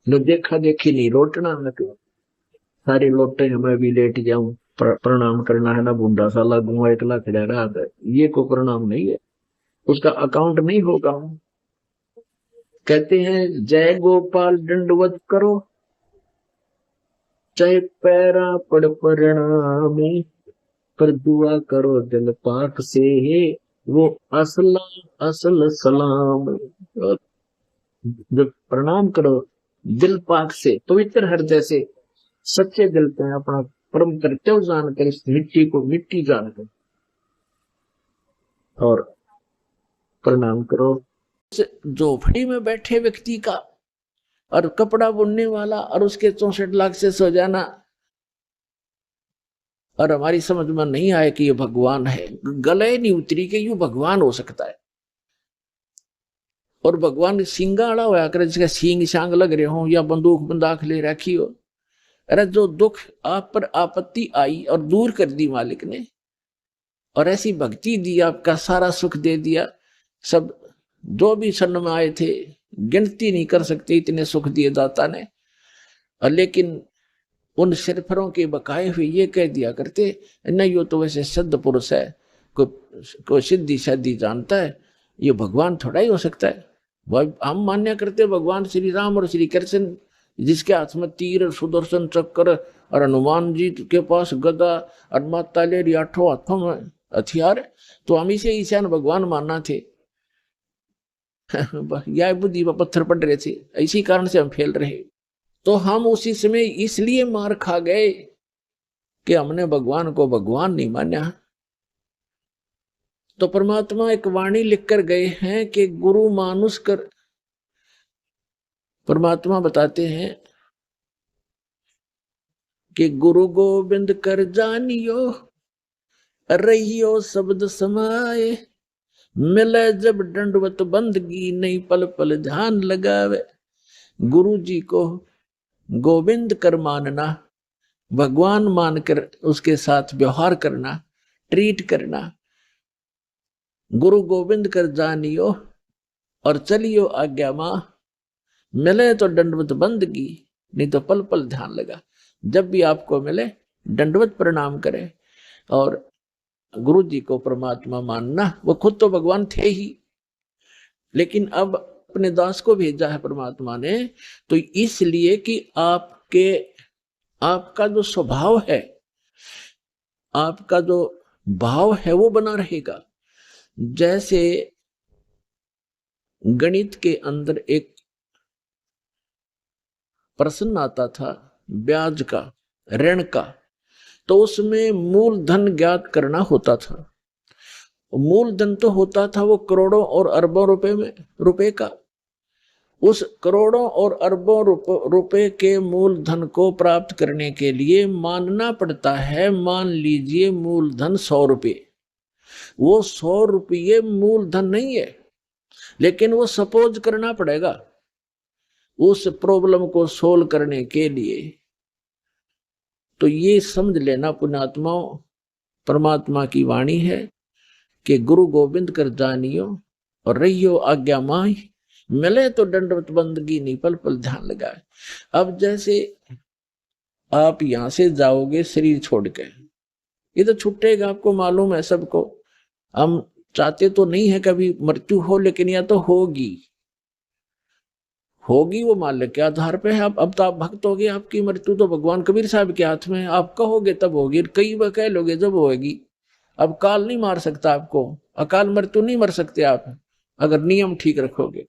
लो देखा देखी नहीं, लौटना न क्यों सारे लौटे, मैं भी लेट जाऊं, प्रणाम करना है ना, बूढ़ा साला गुआ एकला खड़ा रहा है, ये को प्रणाम नहीं है, उसका अकाउंट नहीं होगा। कहते हैं जय गोपाल दंडवत करो, चाहे पैरा पड़ प्रणामी, पर दुआ करो दिल पाक से, वो असला असल सलाम। जब प्रणाम करो दिल पाक से, पवित्र हृदय से, सच्चे दिल पे अपना परम कर्तव्य जानकर, इस मिट्टी को मिट्टी जानकर और प्रणाम करो। झोपड़ी में बैठे व्यक्ति का और कपड़ा बुनने वाला और उसके 64 लाख से सो जाना, और हमारी समझ में नहीं आए कि ये भगवान है, गले नहीं उतरी कि यू भगवान हो सकता है। और भगवान सिंगाड़ा होया करे, जिसका सींग शांग लग रहे हो या बंदूक बंदाख ले रखी हो। अरे जो दुख आप पर आपत्ति आई और दूर कर दी मालिक ने, और ऐसी भक्ति दी, आपका सारा सुख दे दिया। सब जो भी शरण में आए थे गिनती नहीं कर सकते, इतने सुख दिए दाता ने। और लेकिन उन सिरफरों के बकाए हुए ये कह दिया करते, नहीं यो तो वैसे सिद्ध पुरुष है, कोई सिद्धि शादी जानता है, ये भगवान थोड़ा ही हो सकता है। वह हम मान्य करते भगवान श्री राम और श्री कृष्ण, जिसके हाथ में तीर, सुदर्शन चक्र, और हनुमान जी के पास गदा, और माता ले आठों हाथों में हथियार, तो हम इसे ईशान भगवान मानना थे। यह बुद्धि पर पत्थर पड़ रहे थे, इसी कारण से हम फेल रहे। तो हम उसी समय इसलिए मार खा गए कि हमने भगवान को भगवान नहीं माना। तो परमात्मा एक वाणी लिखकर गए हैं कि गुरु मानुष कर, परमात्मा बताते हैं कि गुरु गोविंद कर जानियो, रहियो शब्द समाए, मिले जब दंडवत बंदगी, नहीं पल पल ध्यान लगावे। गुरु जी को गोविंद कर मानना, भगवान मानकर उसके साथ व्यवहार करना, ट्रीट करना। गुरु गोविंद कर जानियो और चलियो आज्ञा मां, मिले तो दंडवत बंदगी, नहीं तो पल पल ध्यान लगा। जब भी आपको मिले दंडवत प्रणाम करें, और गुरु जी को परमात्मा मानना। वो खुद तो भगवान थे ही, लेकिन अब अपने दास को भेजा है परमात्मा ने, तो इसलिए कि आपका जो स्वभाव है, आपका जो भाव है वो बना रहेगा। जैसे गणित के अंदर एक प्रश्न आता था ब्याज का, ऋण का, तो उसमें मूलधन ज्ञात करना होता था। मूलधन तो होता था वो करोड़ों और अरबों रुपए का। उस करोड़ों और अरबों रुपए के मूलधन को प्राप्त करने के लिए मानना पड़ता है, मान लीजिए मूलधन 100 रुपये। वो 100 रुपये मूलधन नहीं है, लेकिन वो सपोज करना पड़ेगा उस प्रॉब्लम को सोल्व करने के लिए। तो ये समझ लेना पुण्यात्माओं, परमात्मा की वाणी है कि गुरु गोविंद कर जानियो और रहियो आज्ञा माही, मिले तो दंडवत बंदगी, नहीं पल पल ध्यान लगाए। अब जैसे आप यहां से जाओगे शरीर छोड़ के, ये तो छूटेगा, आपको मालूम है सबको। हम चाहते तो नहीं है कभी मृत्यु हो, लेकिन या तो होगी वो मालिक के आधार पे है। अब तो आप भक्त हो गए, आपकी मृत्यु तो भगवान कबीर साहब के हाथ में है। आप कहोगे तब होगी, कई बार कह लोगे जब होगी। अब काल नहीं मार सकता आपको, अकाल मृत्यु नहीं मर सकते आप, अगर नियम ठीक रखोगे।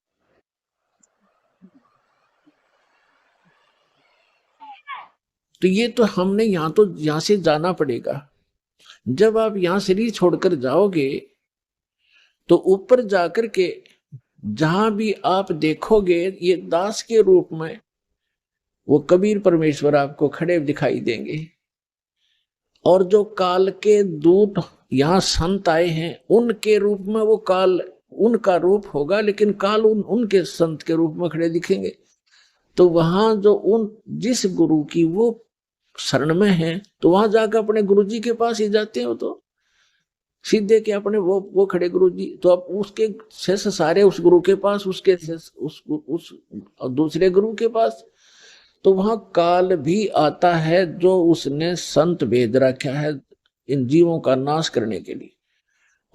तो ये तो हमने यहां से जाना पड़ेगा। जब आप यहां शरीर छोड़कर जाओगे तो ऊपर जाकर के जहां भी आप देखोगे ये दास के रूप में वो कबीर परमेश्वर आपको खड़े दिखाई देंगे। और जो काल के दूत यहां संत आए हैं उनके रूप में वो काल उनका रूप होगा, लेकिन काल उनके संत के रूप में खड़े दिखेंगे। तो वहां जो जिस गुरु की वो शरण में है, तो वहां जाकर अपने गुरु जी के पास ही जाते हैं। तो सीधे के अपने वो खड़े गुरु जी, तो अब उसके शेष सारे उस गुरु के पास, उसके शेष उस दूसरे गुरु के पास। तो वहां काल भी आता है जो उसने संत भेज रखा है इन जीवों का नाश करने के लिए,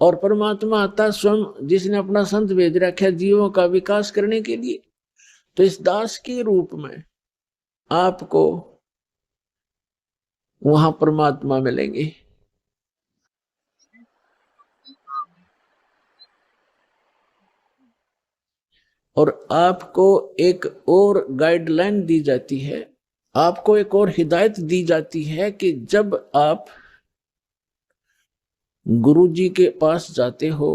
और परमात्मा आता स्वयं जिसने अपना संत भेज रखा है जीवों का विकास करने के लिए। तो इस दास के रूप में आपको वहां परमात्मा मिलेंगे। और आपको एक और गाइडलाइन दी जाती है, आपको एक और हिदायत दी जाती है कि जब आप गुरु जी के पास जाते हो,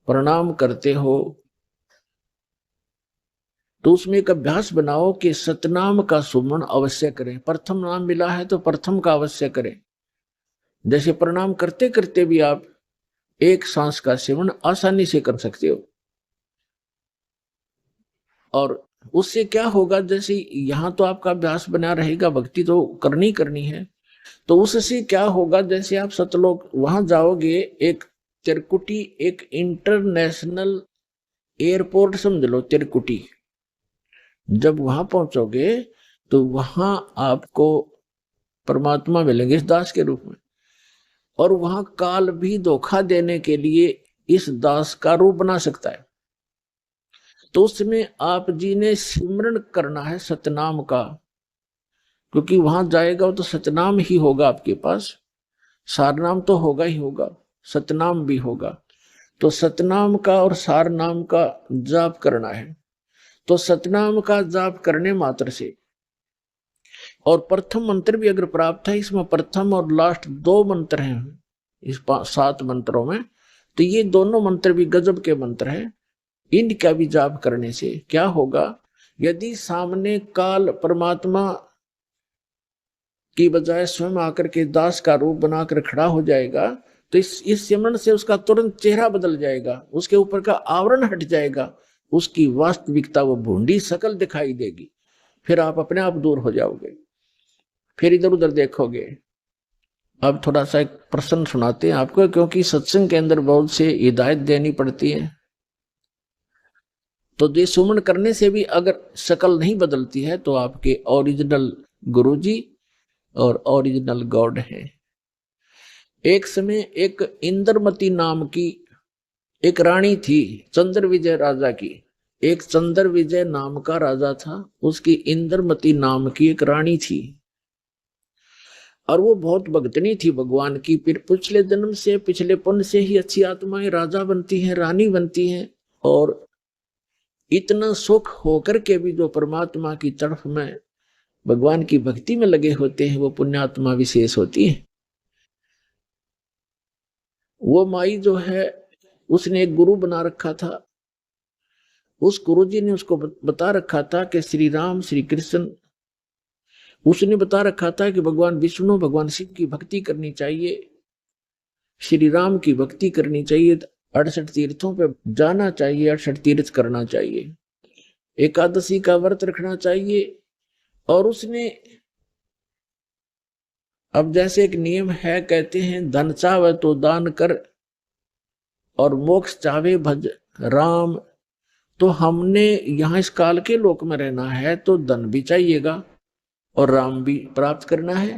प्रणाम करते हो, तो उसमें एक अभ्यास बनाओ कि सतनाम का सुमन अवश्य करें। प्रथम नाम मिला है तो प्रथम का अवश्य करें। जैसे प्रणाम करते करते भी आप एक सांस का सेवन आसानी से कर सकते हो। और उससे क्या होगा, जैसे यहां तो आपका अभ्यास बना रहेगा, भक्ति तो करनी करनी है, तो उससे क्या होगा, जैसे आप सतलोक वहां जाओगे, एक तिरकुटी एक इंटरनेशनल एयरपोर्ट समझ लो तिरकुटी। जब वहां पहुंचोगे तो वहां आपको परमात्मा मिलेंगे इस दास के रूप में, और वहां काल भी धोखा देने के लिए इस दास का रूप बना सकता है। तो उसमें आप जी ने सिमरन करना है सतनाम का, क्योंकि वहां जाएगा तो सतनाम ही होगा आपके पास, सारनाम तो होगा ही होगा, सतनाम भी होगा। तो सतनाम का और सारनाम का जाप करना है। तो सतनाम का जाप करने मात्र से, और प्रथम मंत्र भी अगर प्राप्त है, इसमें प्रथम और लास्ट 2 मंत्र हैं इस 7 मंत्रों में, तो ये दोनों मंत्र भी गजब के मंत्र हैं। इनका भी जाप करने से क्या होगा, यदि सामने काल परमात्मा की बजाय स्वयं आकर के दास का रूप बनाकर खड़ा हो जाएगा, तो इस सिमरन से उसका तुरंत चेहरा बदल जाएगा, उसके ऊपर का आवरण हट जाएगा, उसकी वास्तविकता वो भूंडी शकल दिखाई देगी। फिर आप अपने आप दूर हो जाओगे, फिर इधर उधर देखोगे। अब थोड़ा सा एक प्रश्न सुनाते हैं आपको, क्योंकि सत्संग के अंदर बहुत से हिदायत देनी पड़ती है। तो ये सुमन करने से भी अगर शकल नहीं बदलती है तो आपके ओरिजिनल गुरुजी और ओरिजिनल गॉड है। एक समय एक इंद्रमती नाम की एक रानी थी, चंद्र विजय राजा की। एक चंद्र विजय नाम का राजा था, उसकी इंद्रमती नाम की एक रानी थी, और वो बहुत भक्तनी थी भगवान की। फिर पिछले जन्म से, पिछले पुण्य से ही अच्छी आत्माएं राजा बनती हैं, रानी बनती हैं, और इतना सुख होकर के भी जो परमात्मा की तरफ में भगवान की भक्ति में लगे होते हैं, वो पुण्यात्मा विशेष होती है। वो माई जो है, उसने एक गुरु बना रखा था। उस गुरु जी ने उसको बता रखा था कि श्री राम श्री कृष्ण, उसने बता रखा था कि भगवान विष्णु भगवान शिव की भक्ति करनी चाहिए, श्री राम की भक्ति करनी चाहिए, 68 तीर्थों पे जाना चाहिए, 68 तीर्थ करना चाहिए, एकादशी का व्रत रखना चाहिए। और उसने, अब जैसे एक नियम है, कहते हैं धन चाहे तो दान कर और मोक्ष चाहे भज राम। तो हमने यहाँ इस काल के लोक में रहना है तो धन भी चाहिएगा और राम भी प्राप्त करना है,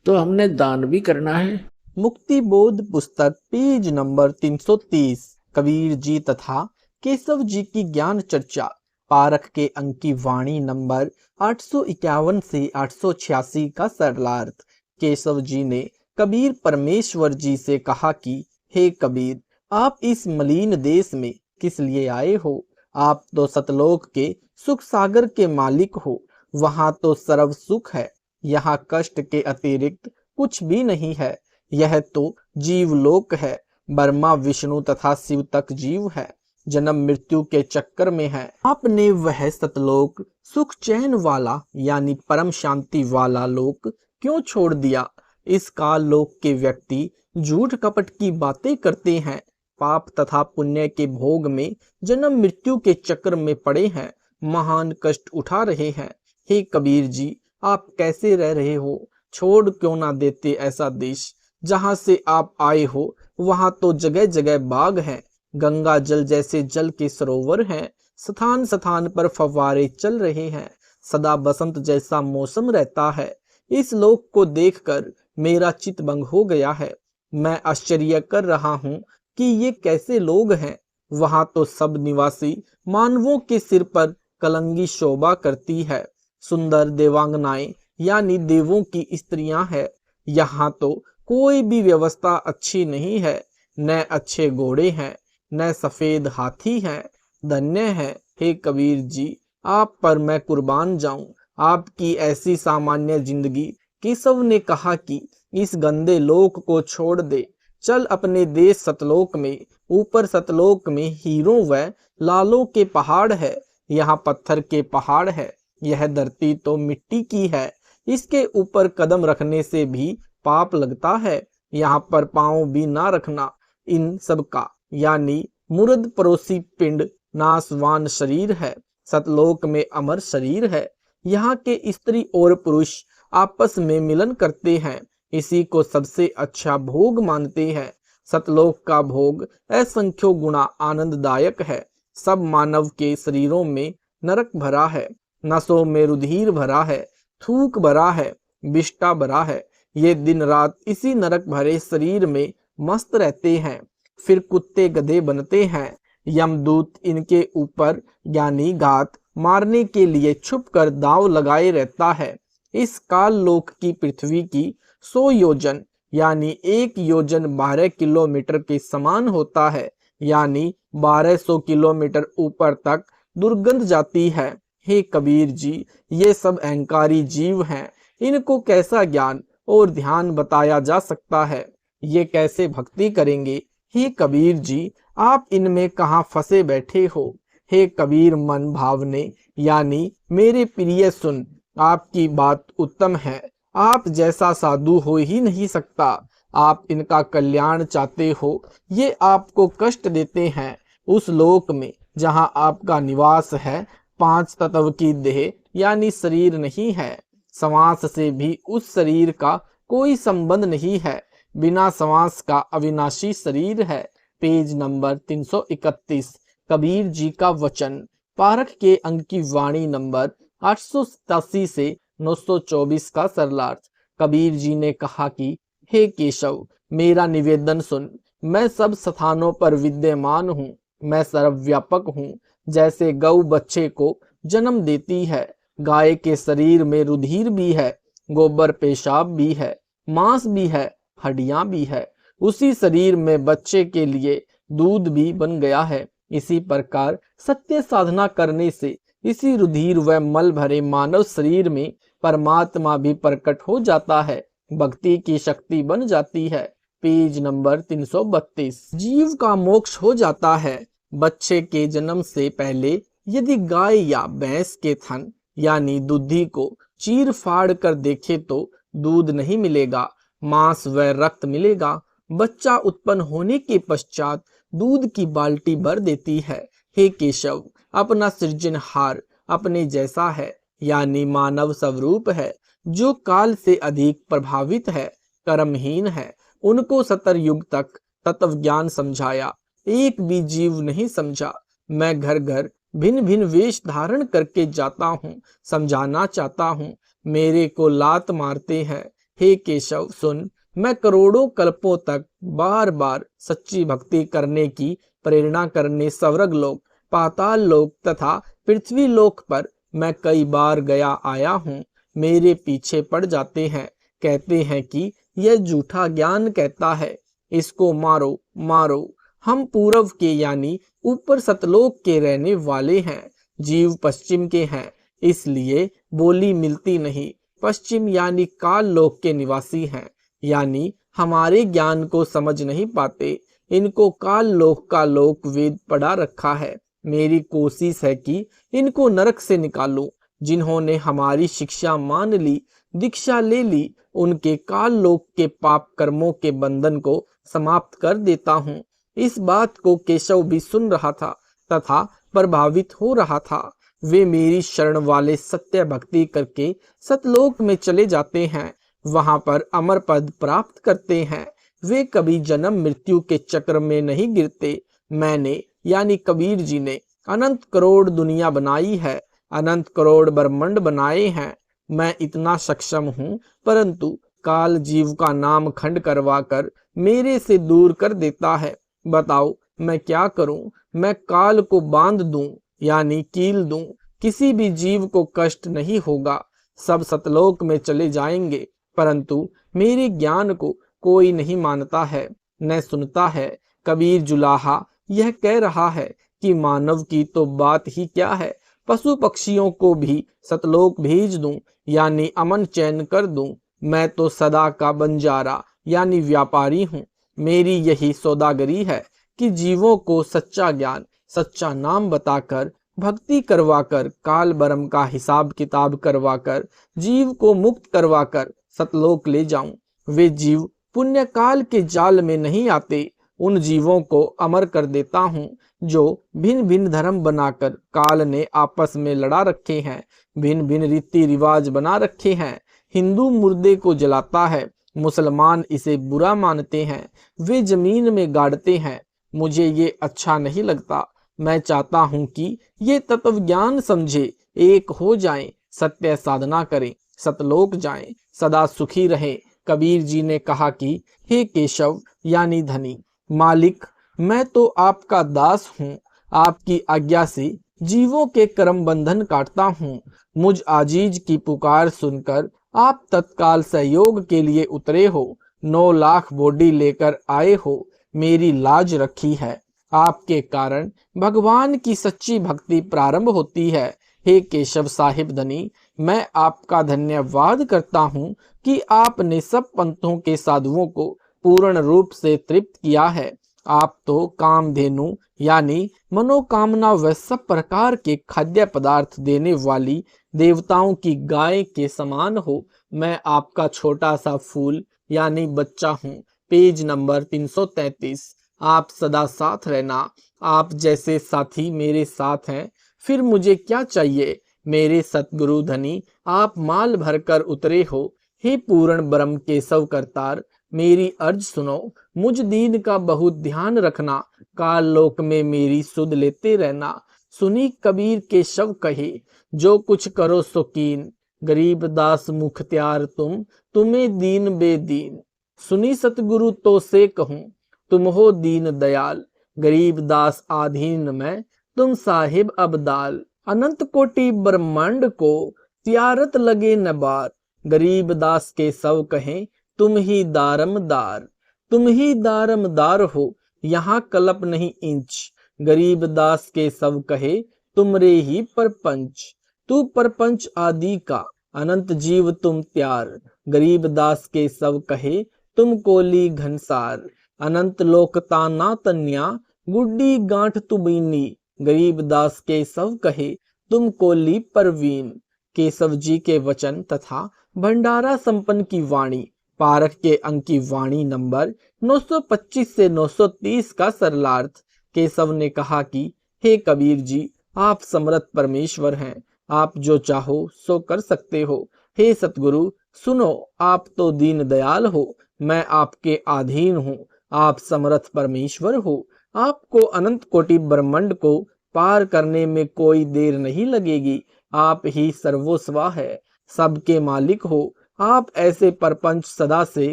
तो हमने दान भी करना है। मुक्ति बोध पुस्तक पेज नंबर 330 कबीर जी तथा केशव जी की ज्ञान चर्चा, पारख के अंक की वाणी नंबर 851 से 886 का सरलार्थ। केशव जी ने कबीर परमेश्वर जी से कहा कि हे कबीर, आप इस मलिन देश में किस लिए आए हो? आप तो सतलोक के सुख सागर के मालिक हो, वहां तो सर्व सुख है, यहाँ कष्ट के अतिरिक्त कुछ भी नहीं है। यह तो जीवलोक है, ब्रह्मा विष्णु तथा शिव तक जीव है, जन्म मृत्यु के चक्कर में है। आपने वह सतलोक सुख चैन वाला यानी परम शांति वाला लोक क्यों छोड़ दिया? इस काल लोक के व्यक्ति झूठ कपट की बातें करते हैं, पाप तथा पुण्य के भोग में जन्म मृत्यु के चक्र में पड़े हैं, महान कष्ट उठा रहे हैं। हे कबीर जी, आप कैसे रह रहे हो? छोड़ क्यों ना देते ऐसा देश जहां से आप आए हो? वहां तो जगह जगह बाग हैं, गंगा जल जैसे जल के सरोवर हैं, स्थान स्थान पर फव्वारे चल रहे हैं, सदा बसंत जैसा मौसम रहता है। इस लोक को देखकर मेरा चित भंग हो गया है। मैं आश्चर्य कर रहा हूँ कि ये कैसे लोग हैं। वहां तो सब निवासी मानवों के सिर पर कलंगी शोभा करती है। सुंदर देवांगनाएं यानी देवों की स्त्रियां हैं। यहाँ तो कोई भी व्यवस्था अच्छी नहीं है। न अच्छे घोड़े हैं, न सफेद हाथी हैं। धन्य है हे कबीर जी, आप पर मैं कुर्बान जाऊं। आपकी ऐसी सामान्य जिंदगी। केशव ने कहा कि इस गंदे लोक को छोड़ दे, चल अपने देश सतलोक में। ऊपर सतलोक में हीरों व लालों के पहाड़ है, यहाँ पत्थर के पहाड़ है। यह धरती तो मिट्टी की है, इसके ऊपर कदम रखने से भी पाप लगता है। यहाँ पर पांव भी ना रखना। इन सब का यानी मुर्द परोसी पिंड नासवान शरीर है, सतलोक में अमर शरीर है। यहाँ के स्त्री और पुरुष आपस में मिलन करते हैं, इसी को सबसे अच्छा भोग मानते हैं। सतलोक का भोग असंख्यों गुणा आनंददायक है। सब मानव के शरीरों में नरक भरा है, नसों में रुधिर भरा है, थूक भरा है, विष्ठा भरा है। ये दिन रात इसी नरक भरे शरीर में मस्त रहते हैं, फिर कुत्ते गधे बनते हैं। यमदूत इनके ऊपर यानी घात मारने के लिए छुप कर दांव लगाए रहता है। इस काल लोक की पृथ्वी की 100 योजन यानी 1 योजन 12 किलोमीटर के समान होता है, यानी 1200 किलोमीटर ऊपर तक दुर्गंध जाती है। हे कबीर जी, ये सब अहंकारी जीव हैं, इनको कैसा ज्ञान और ध्यान बताया जा सकता है? ये कैसे भक्ति करेंगे? हे कबीर जी, आप इनमें कहाँ फंसे बैठे हो? हे कबीर मन भावने यानी मेरे प्रिय सुन, आपकी बात उत्तम है। आप जैसा साधु हो ही नहीं सकता। आप इनका कल्याण चाहते हो, ये आपको कष्ट देते हैं। उस लोक में जहाँ आपका निवास है, 5 तत्व की देह यानी शरीर नहीं है। श्वास से भी उस शरीर का कोई संबंध नहीं है। बिना श्वास का अविनाशी शरीर है। Page number 331। कबीर जी का वचन। पारख के अंग की वाणी नंबर 887 से 924 का सरलार्थ। कबीर जी ने कहा कि हे केशव, मेरा निवेदन सुन। मैं सब स्थानों पर विद्यमान हूँ, मैं सर्वव्यापक हूँ। जैसे गौ बच्चे को जन्म देती है, गाय के शरीर में रुधिर भी है, गोबर पेशाब भी है, मांस भी है, हड्डियां भी है। उसी शरीर में बच्चे के लिए दूध भी बन गया है। इसी प्रकार सत्य साधना करने से इसी रुधिर व मल भरे मानव शरीर में परमात्मा भी प्रकट हो जाता है, भक्ति की शक्ति बन जाती है। Page number 332। जीव का मोक्ष हो जाता है। बच्चे के जन्म से पहले यदि गाय या भैंस के थन यानी दूधी को चीर फाड़ कर देखे तो दूध नहीं मिलेगा, मांस व रक्त मिलेगा। बच्चा उत्पन्न होने के पश्चात दूध की बाल्टी भर देती है। हे केशव, अपना सृजनहार अपने जैसा है, यानी मानव स्वरूप है, जो काल से अधिक प्रभावित है, कर्महीन है। उनको 70 युग तक तत्व ज्ञान समझाया, एक भी जीव नहीं समझा। मैं घर घर भिन्न भिन्न वेश धारण करके जाता हूँ, समझाना चाहता हूँ, मेरे को लात मारते हैं। हे केशव सुन, मैं करोड़ों कल्पों तक बार बार सच्ची भक्ति करने की प्रेरणा करने स्वर्ग लोक, पाताल लोक तथा पृथ्वी लोक पर मैं कई बार गया आया हूँ। मेरे पीछे पड़ जाते हैं, कहते हैं कि यह झूठा ज्ञान कहता है, इसको मारो मारो। हम पूर्व के यानी ऊपर सतलोक के रहने वाले हैं, जीव पश्चिम के हैं, इसलिए बोली मिलती नहीं। पश्चिम यानी काल लोक के निवासी हैं, यानी हमारे ज्ञान को समझ नहीं पाते। इनको काल लोक का लोक वेद पढ़ा रखा है। मेरी कोशिश है कि इनको नरक से निकालूं। जिन्होंने हमारी शिक्षा मान ली, दीक्षा ले ली, उनके काल लोक के पाप कर्मों के बंधन को समाप्त कर देता हूँ। इस बात को केशव भी सुन रहा था तथा प्रभावित हो रहा था। वे मेरी शरण वाले सत्य भक्ति करके सतलोक में चले जाते हैं, वहां पर अमर पद प्राप्त करते हैं। वे कभी जन्म मृत्यु के चक्र में नहीं गिरते। मैंने यानी कबीर जी ने अनंत करोड़ दुनिया बनाई है, अनंत करोड़ ब्रह्मांड बनाए हैं। मैं इतना सक्षम हूँ, परंतु काल जीव का नाम खंड करवा कर मेरे से दूर कर देता है। बताओ मैं क्या करूं? मैं काल को बांध दूं यानी कील दूं, किसी भी जीव को कष्ट नहीं होगा। सब सतलोक में चले जाएंगे, परंतु मेरे ज्ञान को कोई नहीं मानता है, न सुनता है। कबीर जुलाहा यह कह रहा है कि मानव की तो बात ही क्या है, पशु पक्षियों को भी सतलोक भेज दूं यानी अमन चैन कर दूं। मैं तो सदा का बंजारा यानी व्यापारी हूँ। मेरी यही सौदागरी है कि जीवों को सच्चा ज्ञान, सच्चा नाम बताकर, भक्ति करवाकर, काल बरम का हिसाब किताब करवाकर, जीव को मुक्त करवाकर सतलोक ले जाऊं। वे जीव पुण्य काल के जाल में नहीं आते। उन जीवों को अमर कर देता हूँ जो भिन्न भिन्न धर्म बनाकर काल ने आपस में लड़ा रखे हैं, भिन्न भिन्न रीति रिवाज बना रखे हैं। हिंदू मुर्दे को जलाता है, मुसलमान इसे बुरा मानते हैं, वे जमीन में गाड़ते हैं। मुझे ये अच्छा नहीं लगता। मैं चाहता हूँ कि ये तत्व ज्ञान समझे, एक हो जाएं, सत्य साधना करें, सतलोक जाएं, सदा सुखी रहें। कबीर जी ने कहा कि हे केशव यानी धनी मालिक, मैं तो आपका दास हूँ। आपकी आज्ञा से जीवों के कर्म बंधन काटता हूँ। मुझ आजीज की पुकार सुनकर आप तत्काल सहयोग के लिए उतरे हो, 9 लाख बोडी लेकर आए हो, मेरी लाज रखी है। आपके कारण भगवान की सच्ची भक्ति प्रारंभ होती है। हे केशव साहिब धनी, मैं आपका धन्यवाद करता हूँ कि आपने सब पंथों के साधुओं को पूर्ण रूप से तृप्त किया है। आप तो कामधेनु यानी मनोकामना व सब प्रकार के खाद्य पदार्थ देने वाली देवताओं की गाय के समान हो। मैं आपका छोटा सा फूल यानी बच्चा हूँ। Page number 333। आप सदा साथ रहना। आप जैसे साथी मेरे साथ हैं, फिर मुझे क्या चाहिए। मेरे सतगुरु धनी, आप माल भरकर उतरे हो। हे पूर्ण ब्रह्म केशव करतार, मेरी अर्ज सुनो। मुझ दीन का बहुत ध्यान रखना, काल लोक में मेरी सुध लेते रहना। सुनी कबीर केशव कहे, जो कुछ करो सो कीन, गरीब दास मुख्तियार तुम्हें दीन बेदीन। सुनी सतगुरु तो से कहूँ, तुम हो दीन दयाल, गरीब दास आधीन में, तुम साहिब अबदाल। अनंत कोटि ब्रह्मांड को त्यारत लगे न बार, गरीब दास के सब कहें तुम ही दारमदार। तुम ही दारमदार हो, यहाँ कलप नहीं इंच, गरीब दास के सब कहे तुमरे ही परपंच। तू परपंच आदि का अनंत जीव तुम त्यार, गरीब दास के सब कहे तुम कोली घनसार। अनंत लोकता ना तन्या, गुड्डी गांठ तुबीनी, गरीब दास के सब कहे तुम कोली परवीन। केशव जी के वचन तथा भंडारा संपन्न की वाणी, पारख के अंक की वाणी नंबर 925 से 930 का सरलार्थ। केशव ने कहा कि हे कबीर जी, आप समर्थ परमेश्वर हैं, आप जो चाहो सो कर सकते हो। हे सतगुरु सुनो, आप तो दीन दयाल हो, मैं आपके अधीन हूँ। आप समर्थ परमेश्वर हो, आपको अनंत कोटि ब्रह्मांड को पार करने में कोई देर नहीं लगेगी। आप ही सर्वस्वा है, सबके मालिक हो। आप ऐसे परपंच सदा से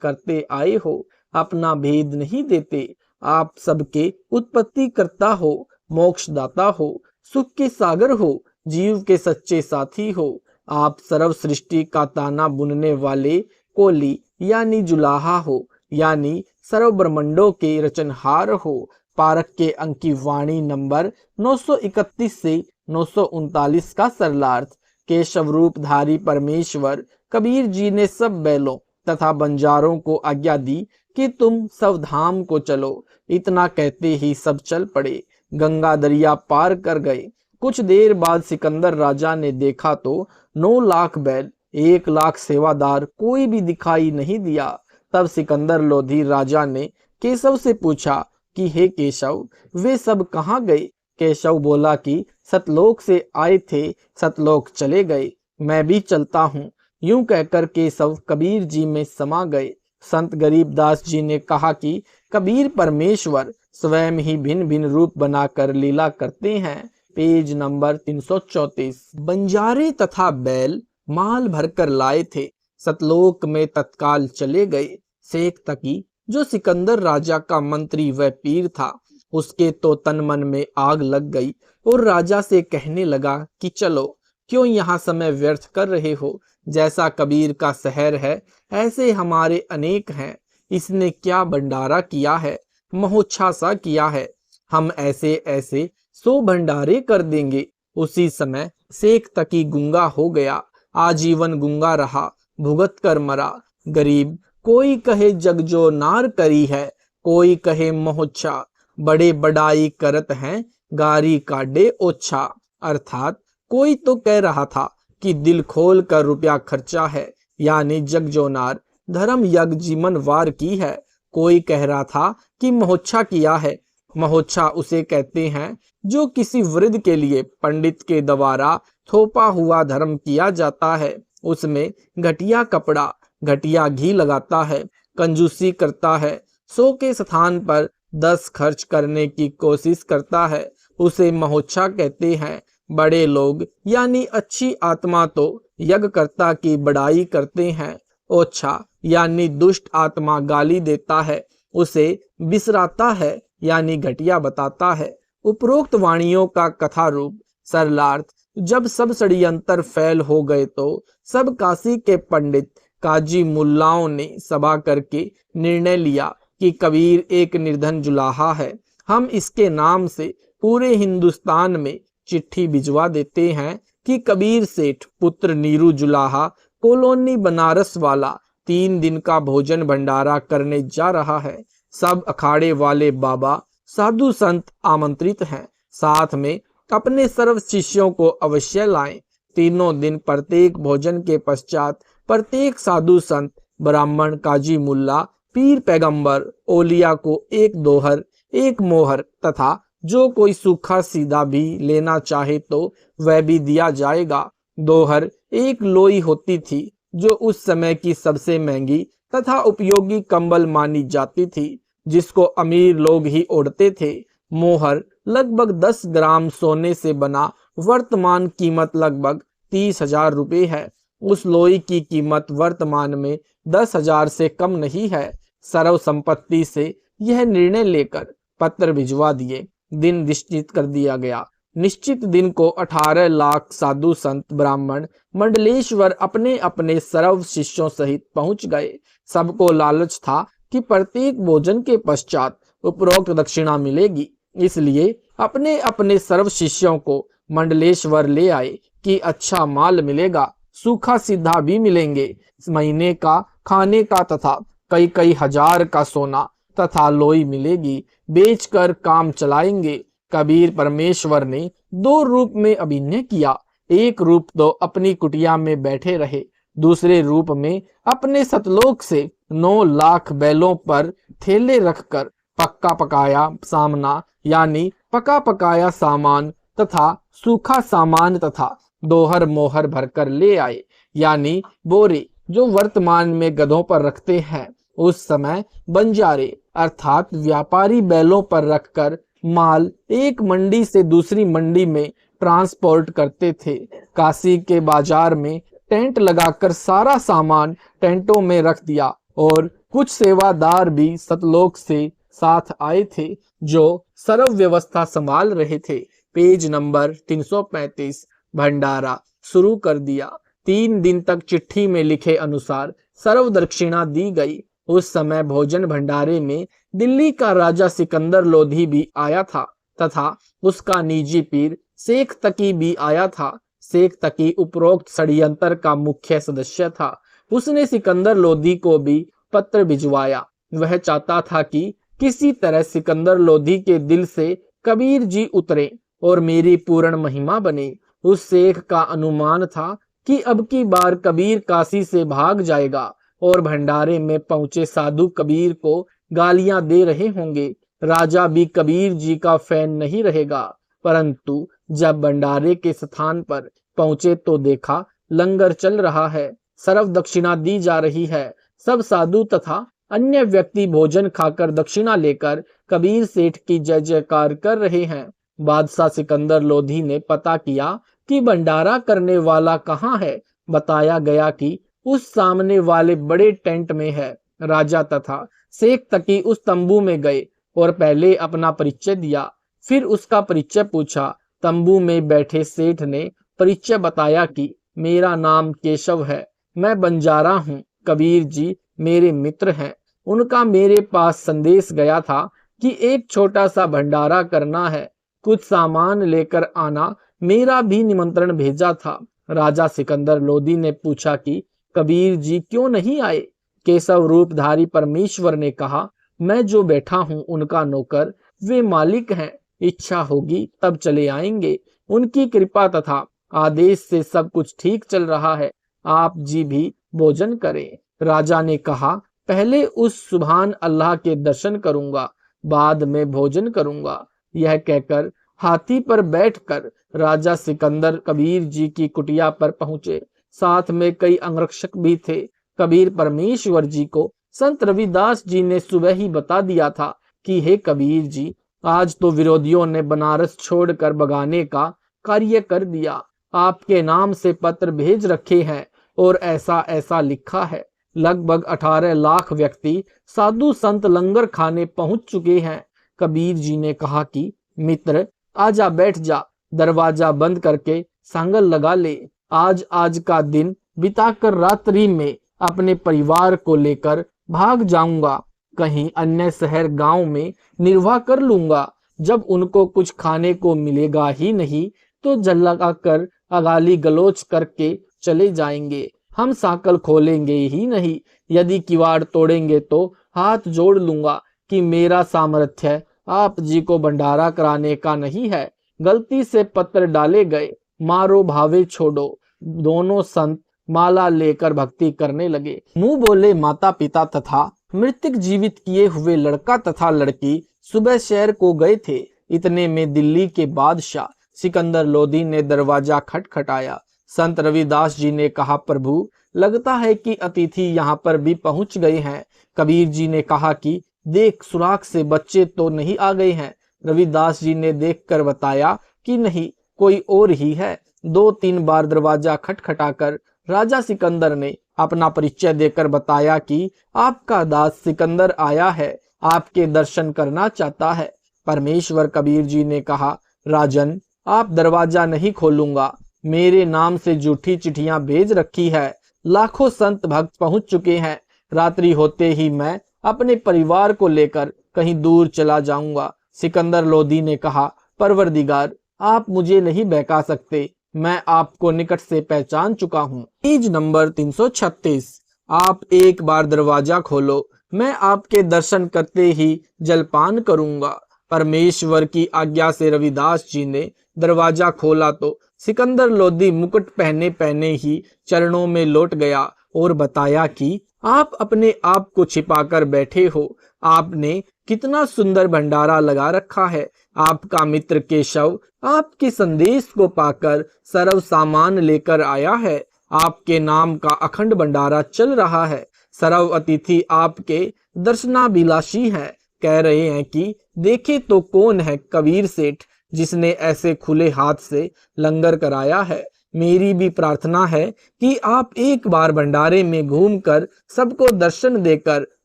करते आए हो, अपना भेद नहीं देते। आप सबके उत्पत्ति करता हो, मोक्षदाता हो, सुख के सागर हो, जीव के सच्चे साथी हो। आप सर्व सृष्टि का ताना बुनने वाले कोली यानी जुलाहा हो, यानी सर्व ब्रह्मंडों के रचनहार हो। पारक के अंक की वाणी नंबर 931 से 939 का सरलार्थ। केशव रूपधारी परमेश्वर कबीर जी ने सब बैलों तथा बंजारों को आज्ञा दी कि तुम सब धाम को चलो। इतना कहते ही सब चल पड़े, गंगा दरिया पार कर गए। कुछ देर बाद सिकंदर राजा ने देखा तो 9 लाख बैल, 1 लाख सेवादार, कोई भी दिखाई नहीं दिया। तब सिकंदर लोधी राजा ने केशव से पूछा कि हे केशव, वे सब कहाँ गए। केशव बोला कि सतलोक से आए थे, सतलोक चले गए, मैं भी चलता हूँ। यूं कहकर केशव कबीर जी में समा गए। संत गरीबदास जी ने कहा कि कबीर परमेश्वर स्वयं ही भिन्न भिन्न रूप बनाकर लीला करते हैं। Page number 334। बंजारे तथा बैल माल भरकर लाए थे, सतलोक में तत्काल चले गए। शेख तकी जो सिकंदर राजा का मंत्री व पीर था, उसके तो तन मन में आग लग गई और राजा से कहने लगा कि चलो, क्यों यहाँ समय व्यर्थ कर रहे हो। जैसा कबीर का शहर है ऐसे हमारे अनेक हैं। इसने क्या भंडारा किया है, महोत्छा सा किया है। हम ऐसे ऐसे 100 भंडारे कर देंगे। उसी समय शेख तकी गूंगा हो गया, आजीवन गूंगा रहा, भुगत कर मरा। गरीब कोई कहे जग जो नार करी है, कोई कहे महोत्छा, बड़े बड़ाई करत हैं, गारी काडे ओछा। अर्थात कोई तो कह रहा था कि दिल खोल कर रुपया खर्चा है, यानी जग जो नार, धर्म यज्ञ जीवन वार की है। कोई कह रहा था कि महोत्छा किया है। महोत्छा उसे कहते हैं जो किसी वृद्ध के लिए पंडित के द्वारा थोपा हुआ धर्म किया जाता है। उसमें घटिया कपड़ा, घटिया घी लगाता है, कंजूसी करता है, 100 के स्थान पर 10 खर्च करने की कोशिश करता है। उसे महोत्छा कहते हैं। बड़े लोग यानी अच्छी आत्मा तो यज्ञकर्ता की बड़ाई करते हैं। ओछा यानी दुष्ट आत्मा गाली देता है, उसे बिसराता है यानी घटिया बताता है। उपरोक्त वाणियों का कथा रूप सरलार्थ जब सब षड्यंत्र फैल हो गए तो सब काशी के पंडित काजी मुल्लाओं ने सभा करके निर्णय लिया कि कबीर एक निर्धन जुलाहा है। हम इसके नाम से पूरे हिंदुस्तान में चिट्ठी भिजवा देते हैं कि कबीर सेठ पुत्र नीरू जुलाहा कॉलोनी बनारस वाला 3 दिन का भोजन भंडारा करने जा रहा है। सब अखाड़े वाले बाबा साधु संत आमंत्रित हैं। साथ में अपने सर्व शिष्यों को अवश्य लाएं। 3 दिन प्रत्येक भोजन के पश्चात प्रत्येक साधु संत, ब्राह्मण, काजी मुल्ला, पीर, पैगंबर, ओलिया को एक दोहर, एक मोहर तथा जो कोई सूखा सीधा भी लेना चाहे तो वह भी दिया जाएगा। दोहर एक लोई होती थी जो उस समय की सबसे महंगी तथा उपयोगी कंबल मानी जाती थी, जिसको अमीर लोग ही ओढ़ते थे। मोहर लगभग 10 ग्राम सोने से बना, वर्तमान कीमत लगभग 30,000 रुपये है। उस लोई की कीमत वर्तमान में 10,000 से कम नहीं है। सर्व संपत्ति से यह निर्णय लेकर पत्र भिजवा दिए। दिन निश्चित कर दिया गया। निश्चित दिन को 18 लाख साधु संत, ब्राह्मण, मंडलेश्वर अपने अपने सर्व शिष्यों सहित पहुंच गए। सबको लालच था कि प्रत्येक भोजन के पश्चात उपरोक्त दक्षिणा मिलेगी, इसलिए अपने अपने सर्व शिष्यों को मंडलेश्वर ले आए कि अच्छा माल मिलेगा, सूखा सीधा भी मिलेंगे। इस महीने का खाने का तथा कई कई हजार का सोना तथा लोई मिलेगी, बेचकर काम चलाएंगे। कबीर परमेश्वर ने 2 रूप में अभिनय किया। एक रूप तो अपनी कुटिया में बैठे रहे, दूसरे रूप में अपने सतलोक से 9 लाख बैलों पर थैले रखकर पक्का पकाया सामना यानी पका पकाया सामान तथा सूखा सामान तथा दोहर मोहर भरकर ले आए, यानी बोरे जो वर्तमान में गधों पर रखते हैं। उस समय बंजारे अर्थात व्यापारी बैलों पर रखकर माल एक मंडी से दूसरी मंडी में ट्रांसपोर्ट करते थे। काशी के बाजार में टेंट लगाकर सारा सामान टेंटों में रख दिया और कुछ सेवादार भी सतलोक से साथ आए थे जो सर्व व्यवस्था संभाल रहे थे। Page number 335। भंडारा शुरू कर दिया। 3 दिन तक चिट्ठी में लिखे अनुसार सर्व दक्षिणा दी गई। उस समय भोजन भंडारे में दिल्ली का राजा सिकंदर लोधी भी आया था तथा उसका निजी पीर शेख तकी भी आया था। शेख तकी उपरोक्त षड्यंत्र का मुख्य सदस्य था। उसने सिकंदर लोधी को भी पत्र भिजवाया। वह चाहता था कि किसी तरह सिकंदर लोधी के दिल से कबीर जी उतरे और मेरी पूर्ण महिमा बने। उस शेख का अनुमान था कि अब की बार कबीर काशी से भाग जाएगा और भंडारे में पहुंचे साधु कबीर को गालियां दे रहे होंगे। राजा भी कबीर जी का फैन नहीं रहेगा। परंतु जब भंडारे के स्थान पर पहुंचे तो देखा लंगर चल रहा है, सर्व दक्षिणा दी जा रही है। सब साधु तथा अन्य व्यक्ति भोजन खाकर दक्षिणा लेकर कबीर सेठ की जय जयकार कर रहे हैं। बादशाह सिकंदर लोधी ने पता किया कि भंडारा करने वाला कहाँ है। बताया गया कि उस सामने वाले बड़े टेंट में है। राजा तथा शेख तकी उस तंबू में गए और पहले अपना परिचय दिया, फिर उसका परिचय पूछा। तंबू में बैठे सेठ ने परिचय बताया कि मेरा नाम केशव है, मैं बंजारा हूँ। कबीर जी मेरे मित्र हैं, उनका मेरे पास संदेश गया था कि एक छोटा सा भंडारा करना है, कुछ सामान लेकर आना। मेरा भी निमंत्रण भेजा था। राजा सिकंदर लोदी ने पूछा कि कबीर जी क्यों नहीं आए। केशव रूपधारी परमेश्वर ने कहा, मैं जो बैठा हूँ उनका नौकर, वे मालिक हैं, इच्छा होगी तब चले आएंगे। उनकी कृपा तथा आदेश से सब कुछ ठीक चल रहा है, आप जी भी भोजन करें। राजा ने कहा, पहले उस सुभान अल्लाह के दर्शन करूंगा, बाद में भोजन करूंगा। यह कहकर हाथी पर बैठकर राजा सिकंदर कबीर जी की कुटिया पर पहुंचे। साथ में कई अंगरक्षक भी थे। कबीर परमेश्वर जी को संत रविदास जी ने सुबह ही बता दिया था कि हे कबीर जी, आज तो विरोधियों ने बनारस छोड़कर भगाने का कार्य कर दिया। आपके नाम से पत्र भेज रखे हैं और ऐसा ऐसा लिखा है। लगभग 18 लाख व्यक्ति साधु संत लंगर खाने पहुंच चुके हैं। कबीर जी ने कहा कि मित्र, आजा बैठ जा, दरवाजा बंद करके सांगल लगा ले। आज का दिन बिताकर रात्रि में अपने परिवार को लेकर भाग जाऊंगा, कहीं अन्य शहर गांव में निर्वाह कर लूंगा। जब उनको कुछ खाने को मिलेगा ही नहीं तो जल्ला कर अगाली गलोच करके चले जाएंगे। हम साकल खोलेंगे ही नहीं। यदि किवाड़ तोड़ेंगे तो हाथ जोड़ लूंगा कि मेरा सामर्थ्य आप जी को भंडारा कराने का नहीं है। गलती से पत्र डाले गए, मारो भावे छोड़ो। दोनों संत माला लेकर भक्ति करने लगे। मुंह बोले माता पिता तथा मृतक जीवित किए हुए लड़का तथा लड़की सुबह शहर को गए थे। इतने में दिल्ली के बादशाह सिकंदर लोदी ने दरवाजा खटखटाया। संत रविदास जी ने कहा, प्रभु लगता है कि अतिथि यहाँ पर भी पहुंच गए हैं। कबीर जी ने कहा कि देख, सुराख से बच्चे तो नहीं आ गए हैं। रविदास जी ने देखकर बताया कि नहीं, कोई और ही है। 2-3 बार दरवाजा खटखटाकर राजा सिकंदर ने अपना परिचय देकर बताया कि आपका दास सिकंदर आया है, आपके दर्शन करना चाहता है। परमेश्वर कबीर जी ने कहा, राजन, आप दरवाजा नहीं खोलूंगा। मेरे नाम से झूठी चिट्ठियां भेज रखी है। लाखों संत भक्त पहुंच चुके हैं। रात्रि होते ही मैं अपने परिवार को लेकर कहीं दूर चला जाऊंगा। सिकंदर लोदी ने कहा, परवरदिगार, आप मुझे नहीं बहका सकते, मैं आपको निकट से पहचान चुका हूँ। Page number 336। आप एक बार दरवाजा खोलो, मैं आपके दर्शन करते ही जलपान करूंगा। परमेश्वर की आज्ञा से रविदास जी ने दरवाजा खोला तो सिकंदर लोदी मुकुट पहने पहने ही चरणों में लौट गया और बताया कि आप अपने आप को छिपाकर बैठे हो। आपने कितना सुंदर भंडारा लगा रखा है। आपका मित्र केशव आपके संदेश को पाकर सर्व सामान लेकर आया है। आपके नाम का अखंड भंडारा चल रहा है। सर्व अतिथि आपके दर्शनाभिलाषी हैं। कह रहे हैं कि देखे तो कौन है कबीर सेठ जिसने ऐसे खुले हाथ से लंगर कराया है। मेरी भी प्रार्थना है कि आप एक बार भंडारे में घूमकर सबको दर्शन देकर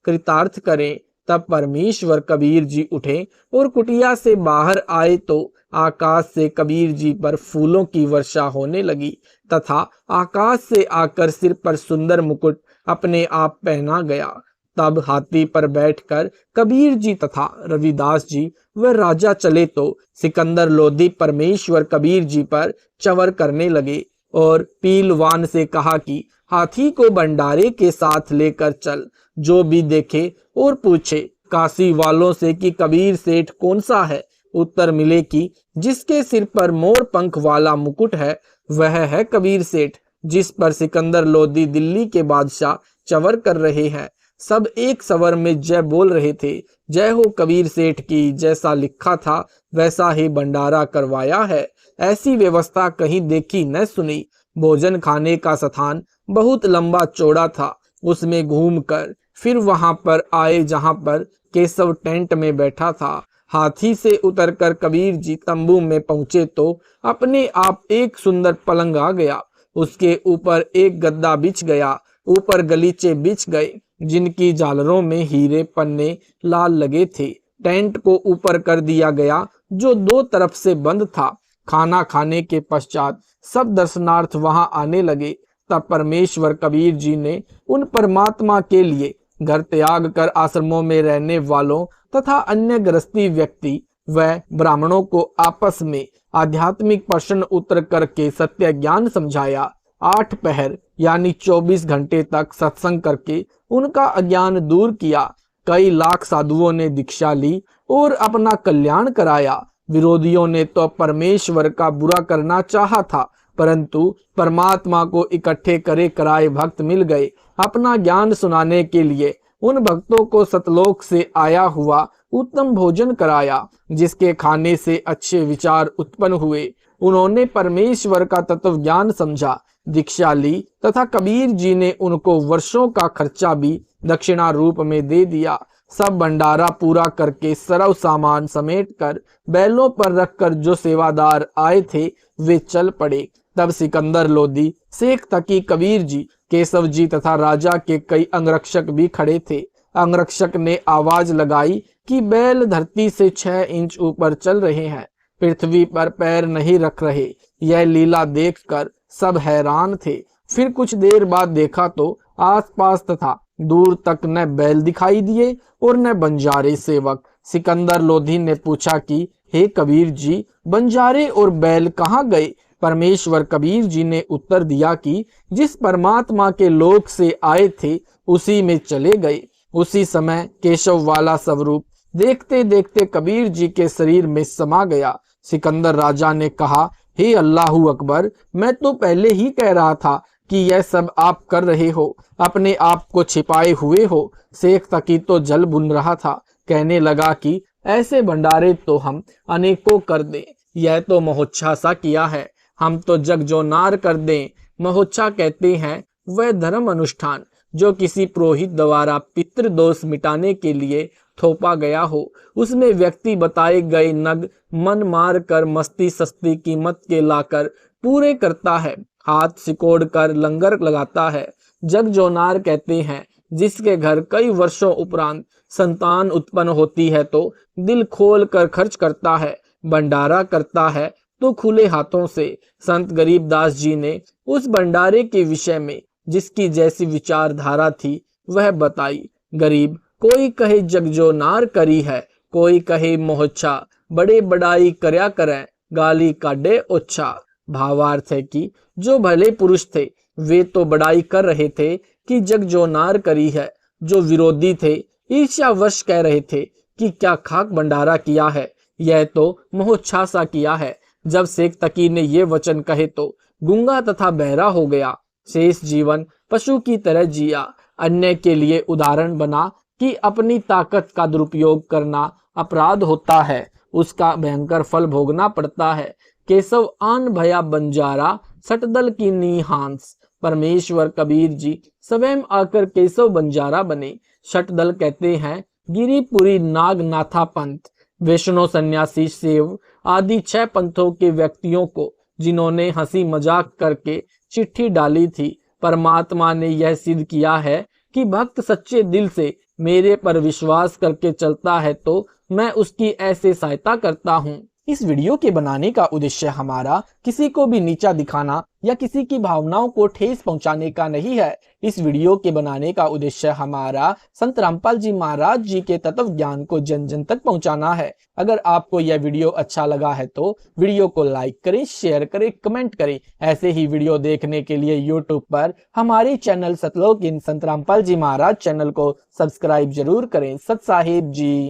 कृतार्थ करें। तब परमेश्वर कबीर जी उठे और कुटिया से बाहर आए तो आकाश से कबीर जी पर फूलों की वर्षा होने लगी तथा आकाश से आकर सिर पर सुंदर मुकुट अपने आप पहना गया। तब हाथी पर बैठकर कबीर जी तथा रविदास जी व राजा चले तो सिकंदर लोदी परमेश्वर कबीर जी पर चवर करने लगे और पीलवान से कहा कि हाथी को भंडारे के साथ लेकर चल, जो भी देखे और पूछे काशी वालों से कि कबीर सेठ कौन सा है। उत्तर मिले कि जिसके सिर पर मोर पंख वाला मुकुट है वह है कबीर सेठ, जिस पर सिकंदर लोदी दिल्ली के बादशाह चवर कर रहे हैं। सब एक स्वर में जय बोल रहे थे। जय हो कबीर सेठ की, जैसा लिखा था वैसा ही भंडारा करवाया है। ऐसी व्यवस्था कहीं देखी न सुनी। भोजन खाने का स्थान बहुत लंबा चौड़ा था। उसमें घूमकर फिर वहां पर आए जहां पर केशव टेंट में बैठा था। हाथी से उतरकर कबीर जी तंबू में पहुंचे तो अपने आप एक सुंदर पलंग आ गया। उसके ऊपर एक गद्दा बिछ गया, ऊपर गलीचे बिछ गए जिनकी झालरों में हीरे पन्ने लाल लगे थे। टेंट को ऊपर कर दिया गया जो दो तरफ से बंद था। खाना खाने के पश्चात सब दर्शनार्थ वहां आने लगे। तब परमेश्वर कबीर जी ने उन परमात्मा के लिए घर त्याग कर आश्रमों में रहने वालों तथा अन्य गृहस्थी व्यक्ति व ब्राह्मणों को आपस में आध्यात्मिक प्रश्न उत्तर करके सत्य ज्ञान समझाया। 8 पहर यानी 24 घंटे तक सत्संग करके उनका अज्ञान दूर किया। कई लाख साधुओं ने दीक्षा ली और अपना कल्याण कराया। विरोधियों ने तो परमेश्वर का बुरा करना चाहा था, परंतु परमात्मा को इकट्ठे करे कराए भक्त मिल गए। अपना ज्ञान सुनाने के लिए उन भक्तों को सतलोक से आया हुआ उत्तम भोजन कराया, जिसके खाने से अच्छे विचार उत्पन्न हुए। उन्होंने परमेश्वर का तत्व ज्ञान समझा, दीक्षा ली तथा कबीर जी ने उनको वर्षों का खर्चा भी दक्षिणा रूप में दे दिया। सब भंडारा पूरा करके सर्व सामान समेटकर बैलों पर रखकर जो सेवादार आए थे वे चल पड़े। तब सिकंदर लोधी, शेख तकी, कबीर जी, केशव जी तथा राजा के कई अंगरक्षक भी खड़े थे। अंगरक्षक ने आवाज लगाई कि बैल धरती से 6 इंच ऊपर चल रहे हैं, पृथ्वी पर पैर नहीं रख रहे। यह लीला देखकर सब हैरान थे। फिर कुछ देर बाद देखा तो आसपास तथा दूर तक न बैल दिखाई दिए और न बंजारे सेवक। सिकंदर लोधी ने पूछा कि हे कबीर जी, बंजारे और बैल कहाँ गए? परमेश्वर कबीर जी ने उत्तर दिया कि जिस परमात्मा के लोक से आए थे उसी में चले गए। उसी समय केशव वाला स्वरूप देखते देखते कबीर जी के शरीर में समा गया। सिकंदर राजा ने कहा, हे अल्लाहू अकबर, मैं तो पहले ही कह रहा था कि यह सब आप कर रहे हो, अपने आप को छिपाए हुए हो। शेख तकी तो जल बुन रहा था, कहने लगा कि ऐसे भंडारे तो हम अनेकों कर दें, यह तो महोच्छा सा किया है, हम तो जग जो नार कर दें। महोच्छा कहते हैं वह धर्म अनुष्ठान जो किसी पुरोहित द्वारा पितृ दोष मिटाने के लिए थोपा गया हो। उसमें व्यक्ति बताए गए नग मन मार कर मस्ती सस्ती कीमत के लाकर पूरे करता है, हाथ सिकोड़ कर लंगर लगाता है। जग जोनार कहते हैं जिसके घर कई वर्षों उपरांत संतान उत्पन्न होती है तो दिल खोल कर खर्च करता है, भंडारा करता है तो खुले हाथों से। संत गरीबदास जी ने उस भंडारे के विषय में जिसकी जैसी विचारधारा थी वह बताई। गरीब कोई कहे जग जो नार करी है, कोई कहे मोहच्छा, बड़े बड़ाई करया करें, गाली काढ़े ओछा। भावार्थ है कि जो भले पुरुष थे वे तो बड़ाई कर रहे थे कि जग जो नार करी है, जो विरोधी थे ईर्ष्यावश कह रहे थे कि क्या खाक भंडारा किया है, यह तो मोहच्छा सा किया है। जब शेख तकी ने ये वचन कहे तो गूंगा तथा बहरा हो गया। शेष जीवन पशु की तरह जिया, अन्य के लिए उदाहरण बना कि अपनी ताकत का दुरुपयोग करना अपराध होता है, उसका भयंकर फल भोगना पड़ता है। केशव आन भया बंजारा, सटदल की नीहांस। परमेश्वर कबीर जी स्वयं आकर केशव बंजारा बने। शटदल कहते हैं गिरिपुरी नागनाथा पंथ, वैष्णव सन्यासी सेव आदि 6 पंथों के व्यक्तियों को जिन्होंने हंसी मजाक करके चिट्ठी डाली थी। परमात्मा ने यह सिद्ध किया है कि भक्त सच्चे दिल से मेरे पर विश्वास करके चलता है तो मैं उसकी ऐसे सहायता करता हूँ। इस वीडियो के बनाने का उद्देश्य हमारा किसी को भी नीचा दिखाना या किसी की भावनाओं को ठेस पहुंचाने का नहीं है। इस वीडियो के बनाने का उद्देश्य हमारा संत रामपाल जी महाराज जी के तत्व ज्ञान को जन जन तक पहुंचाना है। अगर आपको यह वीडियो अच्छा लगा है तो वीडियो को लाइक करें, शेयर करें, कमेंट करें। ऐसे ही वीडियो देखने के लिए यूट्यूब पर हमारे चैनल सतलोक इन संत रामपाल जी महाराज चैनल को सब्सक्राइब जरूर करें। सत साहिब जी।